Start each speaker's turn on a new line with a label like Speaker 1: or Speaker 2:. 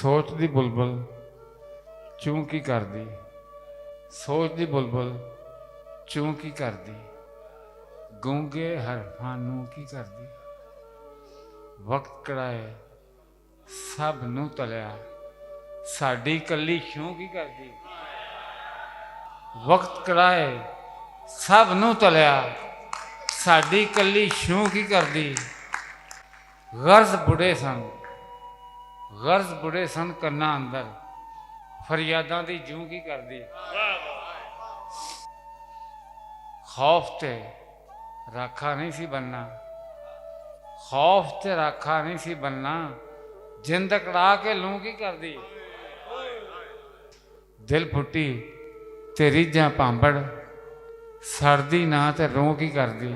Speaker 1: ਸੋਚਦੀ ਬੁਲਬੁਲ ਚੂੰ ਕੀ ਕਰਦੀ, ਸੋਚਦੀ ਬੁਲਬੁਲ ਚੂੰ ਕੀ ਕਰਦੀ, ਗੂੰਗੇ ਹਰਫਾਂ ਨੂੰ ਕੀ ਕਰਦੀ। ਵਕਤ ਕੜਾਏ ਸਭ ਨੂੰ ਤਲਿਆ, ਸਾਡੀ ਕੱਲੀ ਛੂੰ ਕੀ ਕਰਦੀ। ਵਕਤ ਕੜਾਏ ਸਭ ਨੂੰ ਤਲਿਆ, ਸਾਡੀ ਕੱਲੀ ਛੂੰ ਕੀ ਕਰਦੀ। ਗਰਜ਼ ਬੁੜੇ ਸਨ, ਗਰਜ਼ ਬੁੜੇ ਸਨ ਕੰਨਾਂ ਅੰਦਰ, ਫਰਿਆਦਾਂ ਦੀ ਜੂੰ ਕੀ ਕਰਦੀ। ਖੌਫ ਤੇ ਰਾਖਾ ਨਹੀਂ ਸੀ ਬਣਨਾ, ਖੌਫ ਤੇ ਰਾਖਾ ਨਹੀਂ ਸੀ ਬਣਨਾ, ਜਿੰਦ ਕੜਾ ਕੇ ਲੂੰ ਕੀ ਕਰਦੀ। ਦਿਲ ਫੁੱਟੀ ਤੇ ਰੀਝਾਂ ਭਾਂਬੜ, ਸੜਦੀ ਨਾ ਤੇ ਰੂੰ ਕੀ ਕਰਦੀ।